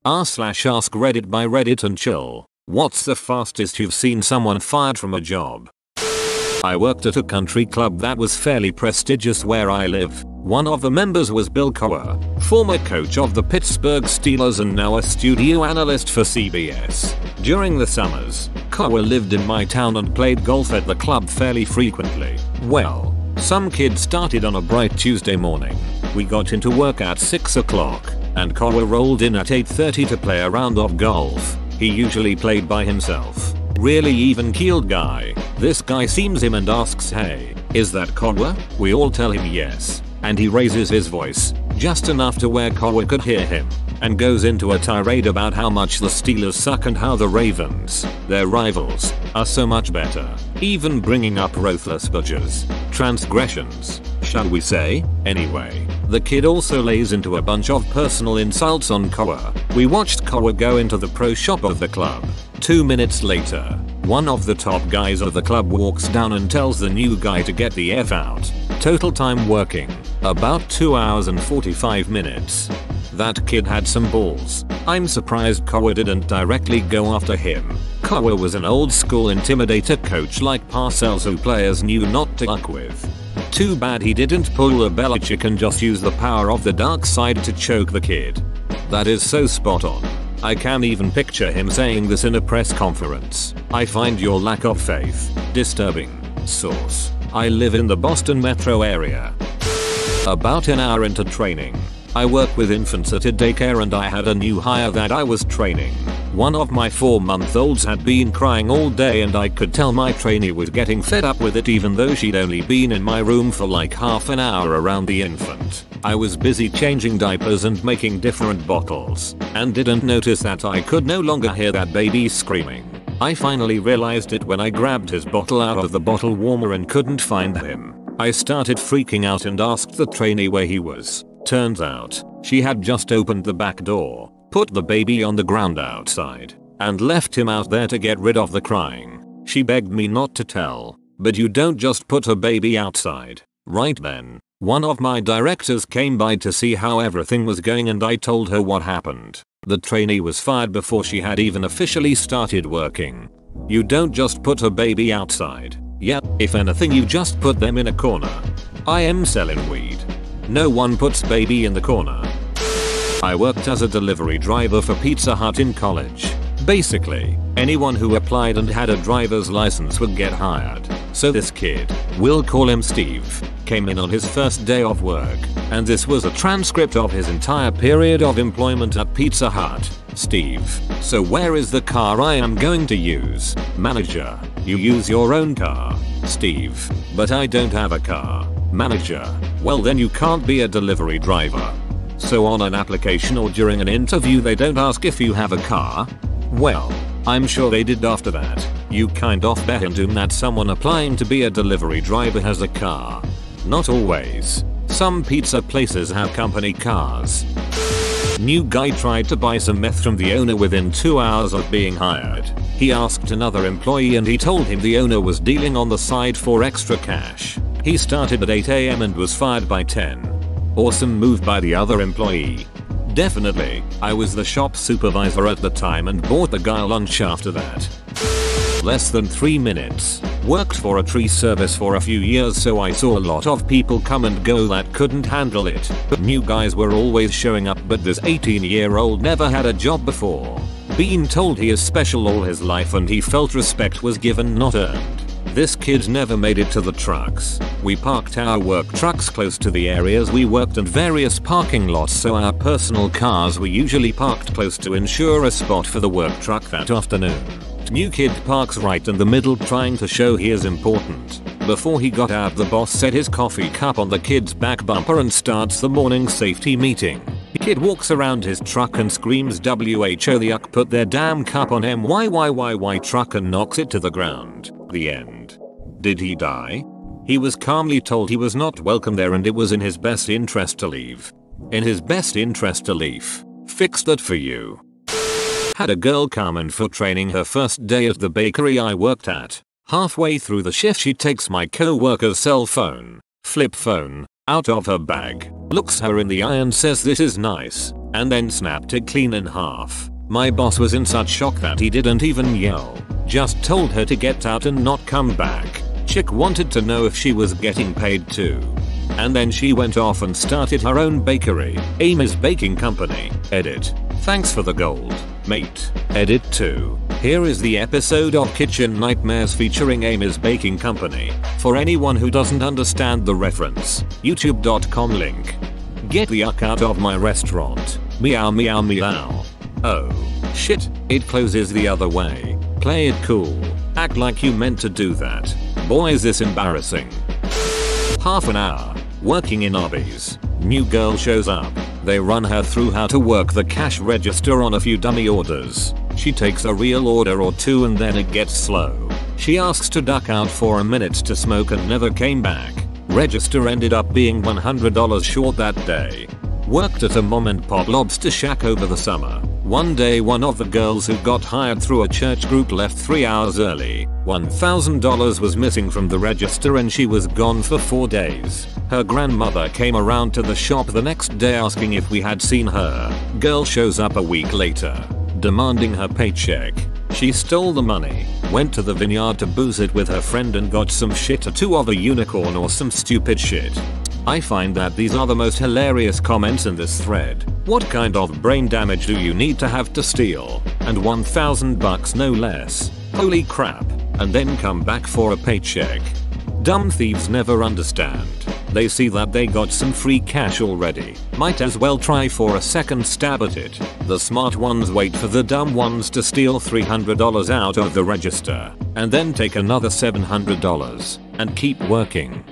r/AskReddit by Reddit and chill. What's the fastest you've seen someone fired from a job? I worked at a country club that was fairly prestigious where I live. One of the members was Bill Cowher, former coach of the Pittsburgh Steelers and now a studio analyst for CBS. During the summers, Cowher lived in my town and played golf at the club fairly frequently. Well, some kid started on a bright Tuesday morning. We got into work at 6 o'clock, and Cowher rolled in at 8:30 to play a round of golf. He usually played by himself. Really even-keeled guy. This guy sees him and asks, "Hey, is that Cowher?" We all tell him yes, and he raises his voice, just enough to where Cowher could hear him, and goes into a tirade about how much the Steelers suck and how the Ravens, their rivals, are so much better, even bringing up Roethlisberger's transgressions, shall we say? Anyway, the kid also lays into a bunch of personal insults on Cowher. We watched Cowher go into the pro shop of the club. 2 minutes later, one of the top guys of the club walks down and tells the new guy to get the F out. Total time working, about 2 hours and 45 minutes. That kid had some balls. I'm surprised Cowher didn't directly go after him. Cowher was an old school intimidator coach like Parcells who players knew not to fuck with. Too bad he didn't pull a Belichick and just use the power of the dark side to choke the kid. That is so spot on. I can even picture him saying this in a press conference. "I find your lack of faith disturbing." Source: I live in the Boston metro area. About an hour into training, I work with infants at a daycare and I had a new hire that I was training. One of my 4-month-olds had been crying all day and I could tell my trainee was getting fed up with it even though she'd only been in my room for like half an hour around the infant. I was busy changing diapers and making different bottles, and didn't notice that I could no longer hear that baby screaming. I finally realized it when I grabbed his bottle out of the bottle warmer and couldn't find him. I started freaking out and asked the trainee where he was. Turns out, she had just opened the back door, put the baby on the ground outside, and left him out there to get rid of the crying. She begged me not to tell, but you don't just put a baby outside. Right then, one of my directors came by to see how everything was going and I told her what happened. The trainee was fired before she had even officially started working. You don't just put a baby outside. Yeah, if anything you just put them in a corner. I am selling weed. No one puts baby in the corner. I worked as a delivery driver for Pizza Hut in college. Basically, anyone who applied and had a driver's license would get hired. So this kid, we'll call him Steve, came in on his first day of work, and this was a transcript of his entire period of employment at Pizza Hut. Steve: "So where is the car I am going to use?" Manager: "You use your own car." Steve: "But I don't have a car." Manager: "Well then you can't be a delivery driver." So on an application or during an interview they don't ask if you have a car? Well, I'm sure they did after that. You kind of bet into that someone applying to be a delivery driver has a car. Not always. Some pizza places have company cars. New guy tried to buy some meth from the owner within 2 hours of being hired. He asked another employee and he told him the owner was dealing on the side for extra cash. He started at 8 AM and was fired by 10. Awesome move by the other employee. Definitely, I was the shop supervisor at the time and bought the guy lunch after that. Less than 3 minutes. Worked for a tree service for a few years so I saw a lot of people come and go that couldn't handle it. New guys were always showing up but this 18-year-old never had a job before. Been told he is special all his life and he felt respect was given not earned. This kid never made it to the trucks. We parked our work trucks close to the areas we worked and various parking lots so our personal cars were usually parked close to ensure a spot for the work truck that afternoon. New kid parks right in the middle trying to show he is important. Before he got out the boss set his coffee cup on the kid's back bumper and starts the morning safety meeting. Kid walks around his truck and screams "WHO the yuck, put their damn cup on him, why truck," and knocks it to the ground. The end. Did he die? He was calmly told he was not welcome there and it was in his best interest to leave. In his best interest to leave. Fix that for you. Had a girl come in for training her first day at the bakery I worked at. Halfway through the shift she takes my co-worker's cell phone, flip phone, out of her bag, looks her in the eye and says, "This is nice," and then snapped it clean in half. My boss was in such shock that he didn't even yell, just told her to get out and not come back. Chick wanted to know if she was getting paid too. And then she went off and started her own bakery, Amy's Baking Company. Edit. Thanks for the gold, mate. Edit 2. Here is the episode of Kitchen Nightmares featuring Amy's Baking Company. For anyone who doesn't understand the reference, youtube.com link. Get the yuck out of my restaurant. Meow meow meow. Oh. Shit, it closes the other way. Play it cool. Act like you meant to do that. Boy is this embarrassing. Half an hour. Working in Arby's. New girl shows up. They run her through how to work the cash register on a few dummy orders. She takes a real order or two and then it gets slow. She asks to duck out for a minute to smoke and never came back. Register ended up being $100 short that day. Worked at a mom and pop lobster shack over the summer. One day one of the girls who got hired through a church group left 3 hours early. $1,000 was missing from the register and she was gone for 4 days. Her grandmother came around to the shop the next day asking if we had seen her. Girl shows up a week later, demanding her paycheck. She stole the money, went to the vineyard to booze it with her friend and got some shit or two of a unicorn or some stupid shit. I find that these are the most hilarious comments in this thread. What kind of brain damage do you need to have to steal? And $1,000 no less. Holy crap. And then come back for a paycheck. Dumb thieves never understand. They see that they got some free cash already. Might as well try for a second stab at it. The smart ones wait for the dumb ones to steal $300 out of the register. And then take another $700. And keep working.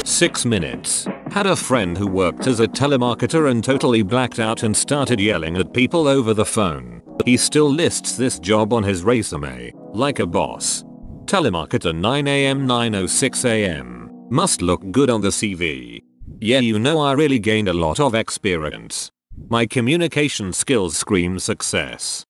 6 minutes. Had a friend who worked as a telemarketer and totally blacked out and started yelling at people over the phone. He still lists this job on his resume, like a boss. Telemarketer 9 AM 9:06 AM. Must look good on the CV. Yeah, you know, I really gained a lot of experience. My communication skills scream success.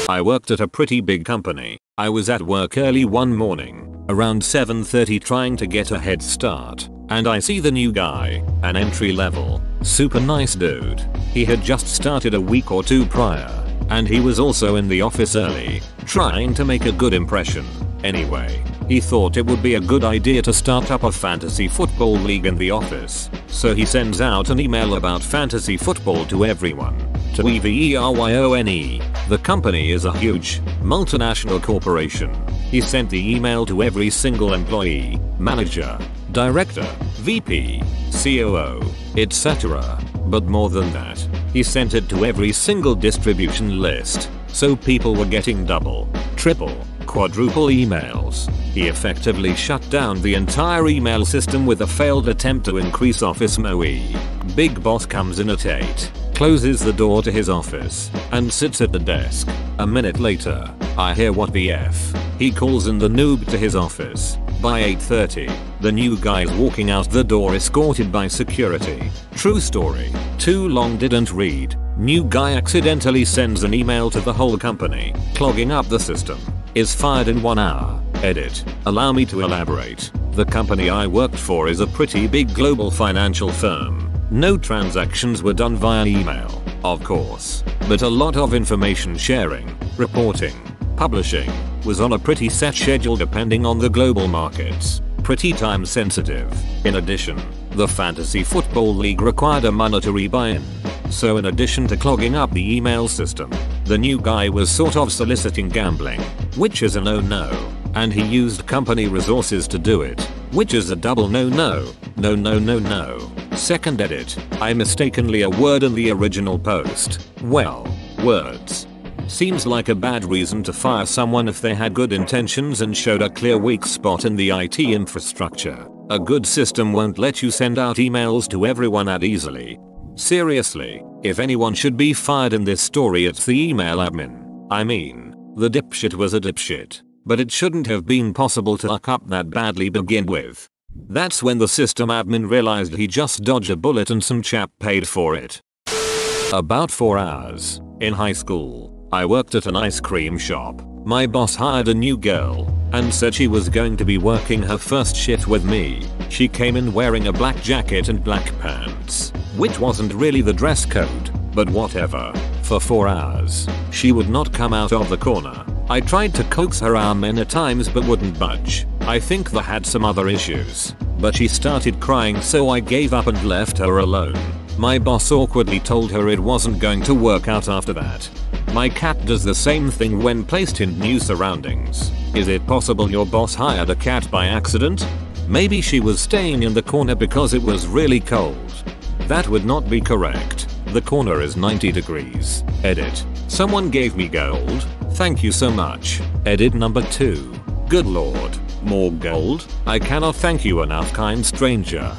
I worked at a pretty big company. I was at work early one morning, around 7:30, trying to get a head start, and I see the new guy, an entry level, super nice dude. He had just started a week or two prior, and he was also in the office early, trying to make a good impression. Anyway, he thought it would be a good idea to start up a fantasy football league in the office, so he sends out an email about fantasy football to everyone. To EVERYONE. The company is a huge, multinational corporation. He sent the email to every single employee, manager, director, VP, COO, etc. But more than that, he sent it to every single distribution list, so people were getting double, triple, quadruple emails. He effectively shut down the entire email system with a failed attempt to increase office MOE. Big boss comes in at 8. Closes the door to his office, and sits at the desk. A minute later, I hear what the F. He calls in the noob to his office. By 8:30, the new guy's walking out the door escorted by security. True story. Too long didn't read. New guy accidentally sends an email to the whole company, clogging up the system. Is fired in 1 hour. Edit. Allow me to elaborate. The company I worked for is a pretty big global financial firm. No transactions were done via email, of course, but a lot of information sharing, reporting, publishing was on a pretty set schedule depending on the global markets. Pretty time sensitive. In addition, the fantasy football league required a monetary buy-in. So in addition to clogging up the email system, the new guy was sort of soliciting gambling, which is a no-no, and he used company resources to do it, which is a double no-no. No no no no. Second edit. I mistakenly a word in the original post. Well, words. Seems like a bad reason to fire someone if they had good intentions and showed a clear weak spot in the IT infrastructure. A good system won't let you send out emails to everyone that easily. Seriously, if anyone should be fired in this story, it's the email admin. I mean, the dipshit was a dipshit, but it shouldn't have been possible to fuck up that badly begin with. That's when the system admin realized he just dodged a bullet and some chap paid for it. About 4 hours. In high school, I worked at an ice cream shop. My boss hired a new girl and said she was going to be working her first shift with me. She came in wearing a black jacket and black pants, which wasn't really the dress code, but whatever. For 4 hours, she would not come out of the corner. I tried to coax her out many times but wouldn't budge. I think they had some other issues. But she started crying, so I gave up and left her alone. My boss awkwardly told her it wasn't going to work out after that. My cat does the same thing when placed in new surroundings. Is it possible your boss hired a cat by accident? Maybe she was staying in the corner because it was really cold. That would not be correct. The corner is 90 degrees. Edit. Someone gave me gold. Thank you so much. Edit number 2. Good lord. More gold? I cannot thank you enough, kind stranger.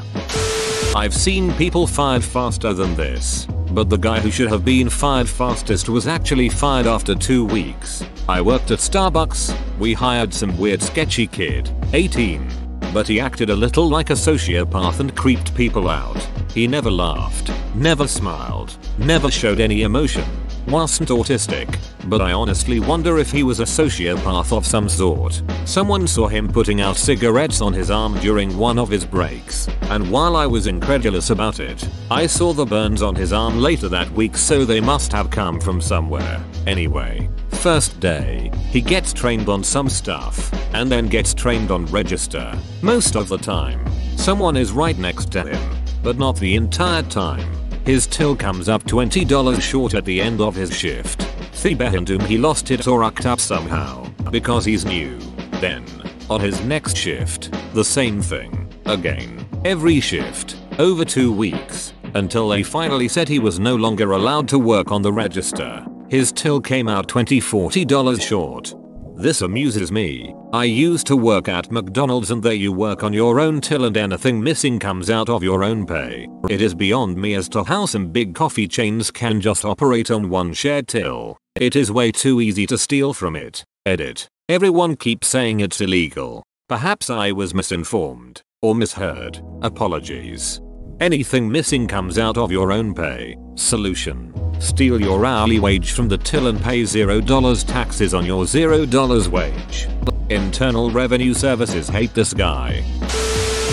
I've seen people fired faster than this, but the guy who should have been fired fastest was actually fired after 2 weeks. I worked at Starbucks. We hired some weird sketchy kid, 18. But he acted a little like a sociopath and creeped people out. He never laughed, never smiled, never showed any emotion. Wasn't autistic, but I honestly wonder if he was a sociopath of some sort. Someone saw him putting out cigarettes on his arm during one of his breaks, and while I was incredulous about it, I saw the burns on his arm later that week, so they must have come from somewhere. Anyway, first day, he gets trained on some stuff, and then gets trained on register. Most of the time, someone is right next to him, but not the entire time. His till comes up $20 short at the end of his shift. Thebehindum he lost it or rocked up somehow, because he's new. Then, on his next shift, the same thing, again, every shift, over 2 weeks, until they finally said he was no longer allowed to work on the register. His till came out $40 short. This amuses me. I used to work at McDonald's, and there you work on your own till and anything missing comes out of your own pay. It is beyond me as to how some big coffee chains can just operate on one shared till. It is way too easy to steal from it. Edit. Everyone keeps saying it's illegal. Perhaps I was misinformed or misheard. Apologies. Anything missing comes out of your own pay. Solution. Steal your hourly wage from the till and pay $0 taxes on your $0 wage. Internal Revenue Services hate this guy.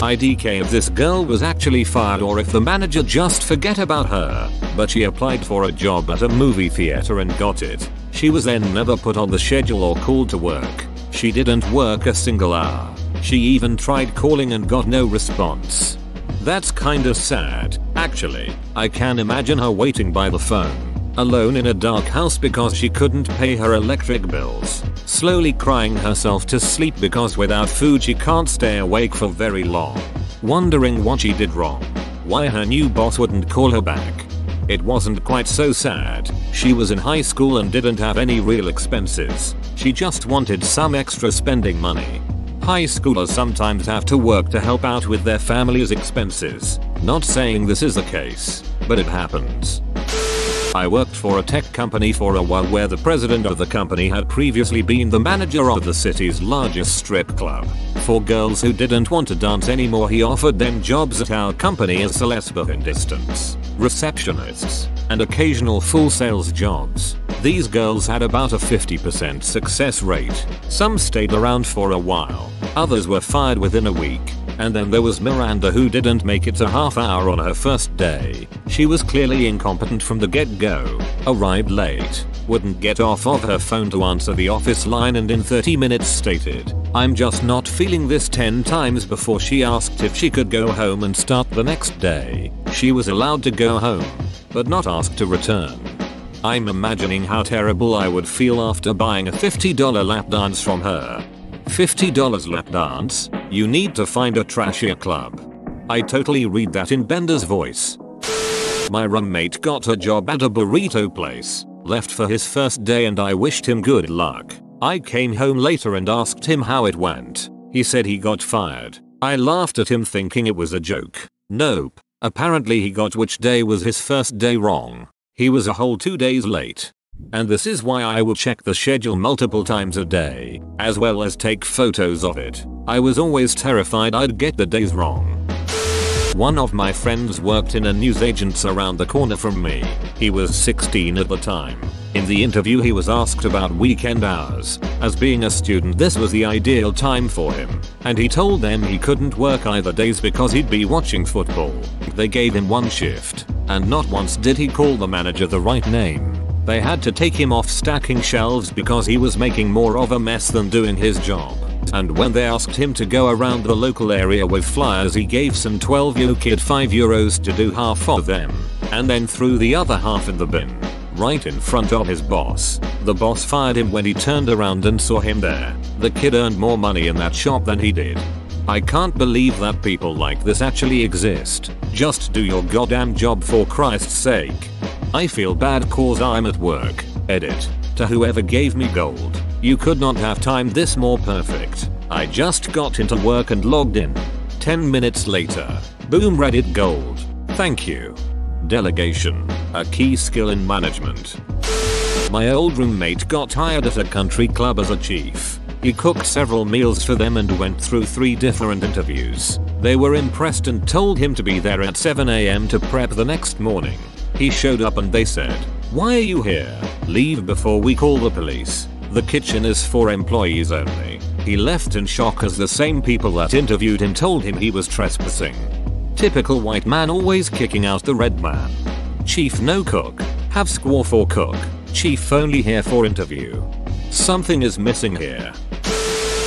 IDK if this girl was actually fired or if the manager just forget about her, but she applied for a job at a movie theater and got it. She was then never put on the schedule or called to work. She didn't work a single hour. She even tried calling and got no response. That's kinda sad, actually. I can imagine her waiting by the phone, alone in a dark house because she couldn't pay her electric bills, slowly crying herself to sleep because without food she can't stay awake for very long, wondering what she did wrong, why her new boss wouldn't call her back. It wasn't quite so sad. She was in high school and didn't have any real expenses. She just wanted some extra spending money. High schoolers sometimes have to work to help out with their family's expenses. Not saying this is the case, but it happens. I worked for a tech company for a while where the president of the company had previously been the manager of the city's largest strip club. For girls who didn't want to dance anymore, he offered them jobs at our company as celebs distance, receptionists, and occasional full sales jobs. These girls had about a 50% success rate. Some stayed around for a while, others were fired within a week. And then there was Miranda, who didn't make it a half hour on her first day. She was clearly incompetent from the get-go, arrived late, wouldn't get off of her phone to answer the office line, and in 30 minutes stated, "I'm just not feeling this" 10 times before she asked if she could go home and start the next day. She was allowed to go home, but not asked to return. I'm imagining how terrible I would feel after buying a $50 lap dance from her. $50 lap dance? You need to find a trashier club. I totally read that in Bender's voice. My roommate got a job at a burrito place, left for his first day, and I wished him good luck. I came home later and asked him how it went. He said he got fired. I laughed at him thinking it was a joke. Nope. Apparently he got which day was his first day wrong. He was a whole 2 days late. And this is why I will check the schedule multiple times a day, as well as take photos of it. I was always terrified I'd get the days wrong. One of my friends worked in a newsagent's around the corner from me. He was 16 at the time. In the interview he was asked about weekend hours. As being a student, this was the ideal time for him, and he told them he couldn't work either days because he'd be watching football. They gave him one shift, And not once did he call the manager the right name. They had to take him off stacking shelves because he was making more of a mess than doing his job. And when they asked him to go around the local area with flyers, he gave some 12-year-old kid €5 to do half of them, and then threw the other half in the bin, right in front of his boss. The boss fired him when he turned around and saw him there. The kid earned more money in that shop than he did. I can't believe that people like this actually exist. Just do your goddamn job for Christ's sake. I feel bad cause I'm at work. Edit. To whoever gave me gold. You could not have timed this more perfect. I just got into work and logged in. 10 minutes later. Boom, Reddit gold. Thank you. Delegation. A key skill in management. My old roommate got hired at a country club as a chief. He cooked several meals for them and went through 3 different interviews. They were impressed and told him to be there at 7 AM to prep the next morning. He showed up and they said, "Why are you here? Leave before we call the police. The kitchen is for employees only." He left in shock as the same people that interviewed him told him he was trespassing. Typical white man always kicking out the red man. Chief no cook. Have squaw for cook. Chief only here for interview. Something is missing here.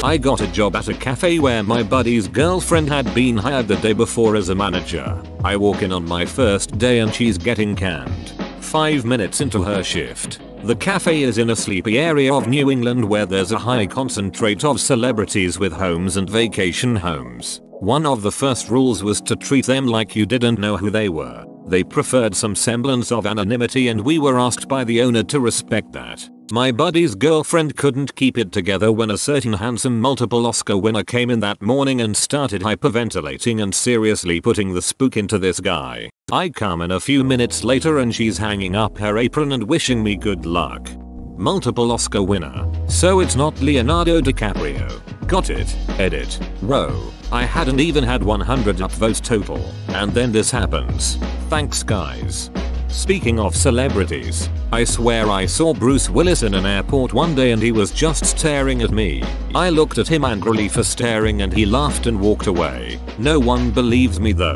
I got a job at a cafe where my buddy's girlfriend had been hired the day before as a manager. I walk in on my first day and she's getting canned. 5 minutes into her shift. The cafe is in a sleepy area of New England where there's a high concentrate of celebrities with homes and vacation homes. One of the first rules was to treat them like you didn't know who they were. They preferred some semblance of anonymity and we were asked by the owner to respect that. My buddy's girlfriend couldn't keep it together when a certain handsome multiple Oscar winner came in that morning and started hyperventilating and seriously putting the spook into this guy. I come in a few minutes later and she's hanging up her apron and wishing me good luck. Multiple Oscar winner. So it's not Leonardo DiCaprio. Got it. Edit. Row. I hadn't even had 100 upvotes total. And then this happens. Thanks guys. Speaking of celebrities, I swear I saw Bruce Willis in an airport one day and he was just staring at me. I looked at him angrily for staring and he laughed and walked away. No one believes me though.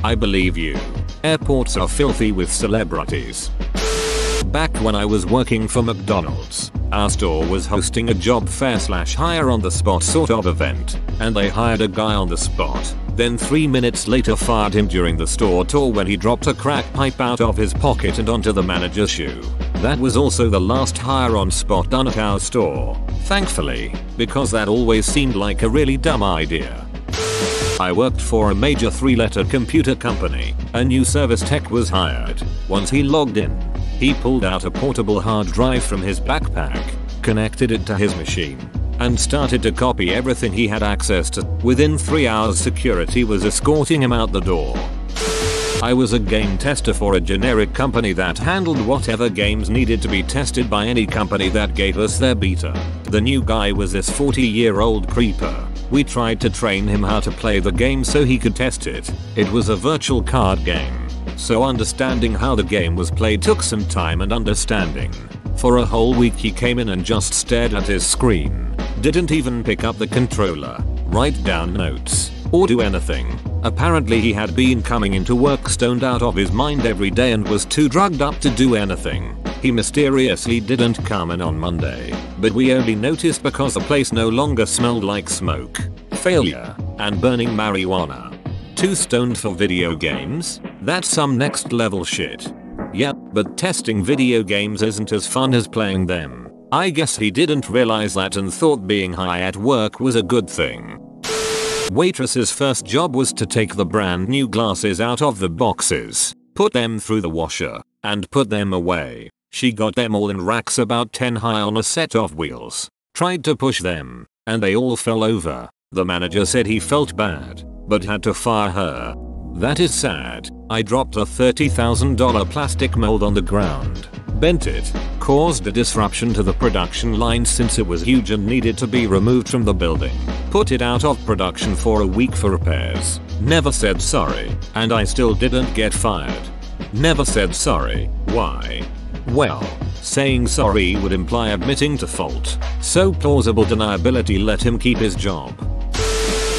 I believe you. Airports are filthy with celebrities. Back when I was working for McDonald's, our store was hosting a job fair/hire on the spot sort of event, and they hired a guy on the spot. Then 3 minutes later fired him during the store tour when he dropped a crack pipe out of his pocket and onto the manager's shoe. That was also the last hire on spot done at our store. Thankfully, because that always seemed like a really dumb idea. I worked for a major 3-letter computer company. A new service tech was hired. Once he logged in, he pulled out a portable hard drive from his backpack, connected it to his machine, and started to copy everything he had access to. Within 3 hours security was escorting him out the door. I was a game tester for a generic company that handled whatever games needed to be tested by any company that gave us their beta. The new guy was this 40-year-old creeper. We tried to train him how to play the game so he could test it. It was a virtual card game, so understanding how the game was played took some time and understanding. For a whole week he came in and just stared at his screen. Didn't even pick up the controller, write down notes, or do anything. Apparently he had been coming into work stoned out of his mind every day and was too drugged up to do anything. He mysteriously didn't come in on Monday, but we only noticed because the place no longer smelled like smoke, failure, and burning marijuana. Too stoned for video games? That's some next level shit. Yep, but testing video games isn't as fun as playing them. I guess he didn't realize that and thought being high at work was a good thing. Waitress's first job was to take the brand new glasses out of the boxes, put them through the washer, and put them away. She got them all in racks about 10 high on a set of wheels, tried to push them, and they all fell over. The manager said he felt bad, but had to fire her. That is sad. I dropped a $30,000 plastic mold on the ground, bent it, caused a disruption to the production line since it was huge and needed to be removed from the building, put it out of production for a week for repairs, never said sorry, and I still didn't get fired. Never said sorry. Why? Well, saying sorry would imply admitting to fault, so plausible deniability let him keep his job.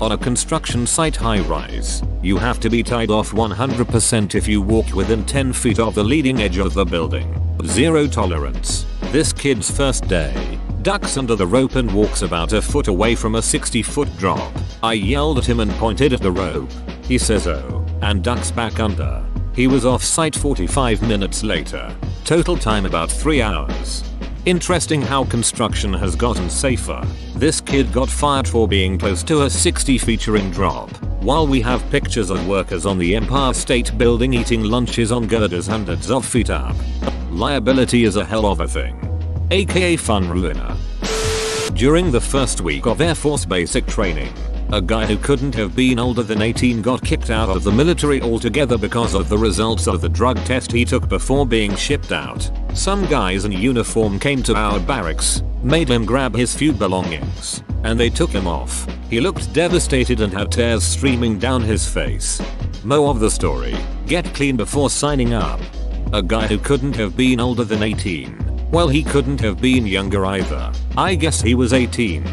On a construction site high rise, you have to be tied off 100% if you walk within 10 feet of the leading edge of the building. Zero tolerance. This kid's first day ducks under the rope and walks about a foot away from a 60-foot drop. I yelled at him and pointed at the rope. He says oh, and ducks back under. He was off site 45 minutes later. Total time about 3 hours. Interesting how construction has gotten safer. This kid got fired for being close to a 60 featuring drop, while we have pictures of workers on the Empire State Building eating lunches on girders hundreds of feet up. Liability is a hell of a thing. AKA fun ruiner. During the first week of Air Force basic training, a guy who couldn't have been older than 18 got kicked out of the military altogether because of the results of the drug test he took before being shipped out. Some guys in uniform came to our barracks, made him grab his few belongings, and they took him off. He looked devastated and had tears streaming down his face. Mo of the story: get clean before signing up. A guy who couldn't have been older than 18. Well, he couldn't have been younger either. I guess he was 18.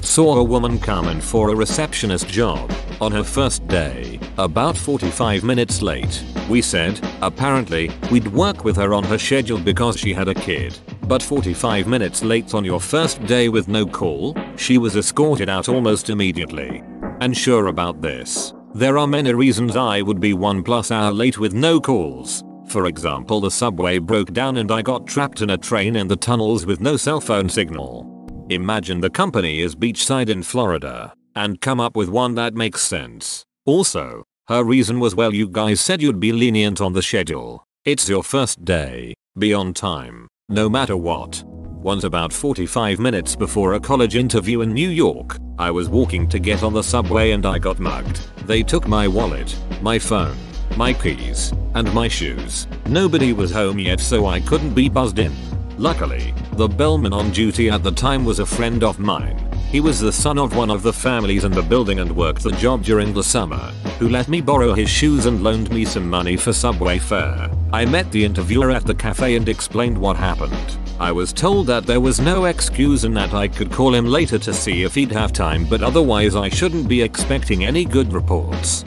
Saw a woman come in for a receptionist job on her first day, about 45 minutes late. We said, apparently, we'd work with her on her schedule because she had a kid. But 45 minutes late on your first day with no call? She was escorted out almost immediately. And sure about this, there are many reasons I would be 1+ hour late with no calls. For example, the subway broke down and I got trapped in a train in the tunnels with no cell phone signal. Imagine the company is beachside in Florida, and come up with one that makes sense. Also, her reason was, well, you guys said you'd be lenient on the schedule. It's your first day. Be on time, no matter what. Once about 45 minutes before a college interview in New York, I was walking to get on the subway and I got mugged. They took my wallet, my phone, my keys, and my shoes. Nobody was home yet, so I couldn't be buzzed in. Luckily, the bellman on duty at the time was a friend of mine. He was the son of one of the families in the building and worked the job during the summer, who let me borrow his shoes and loaned me some money for subway fare. I met the interviewer at the cafe and explained what happened. I was told that there was no excuse and that I could call him later to see if he'd have time, but otherwise I shouldn't be expecting any good reports.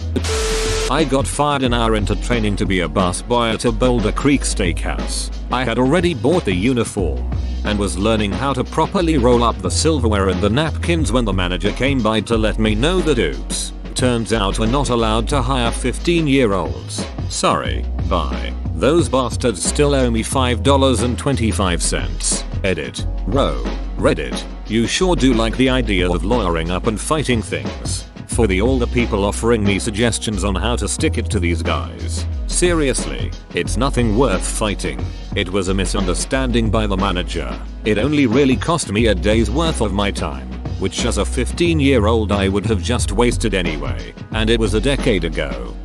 I got fired an hour into training to be a busboy at a Boulder Creek steakhouse. I had already bought the uniform and was learning how to properly roll up the silverware and the napkins when the manager came by to let me know that oops, turns out we're not allowed to hire 15-year-olds. Sorry, bye. Those bastards still owe me $5.25. Edit. Row. Reddit. You sure do like the idea of lawyering up and fighting things. For all the people offering me suggestions on how to stick it to these guys. Seriously, it's nothing worth fighting. It was a misunderstanding by the manager. It only really cost me a day's worth of my time, which as a 15-year-old I would have just wasted anyway. And it was a decade ago.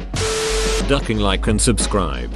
Ducking, like and subscribe.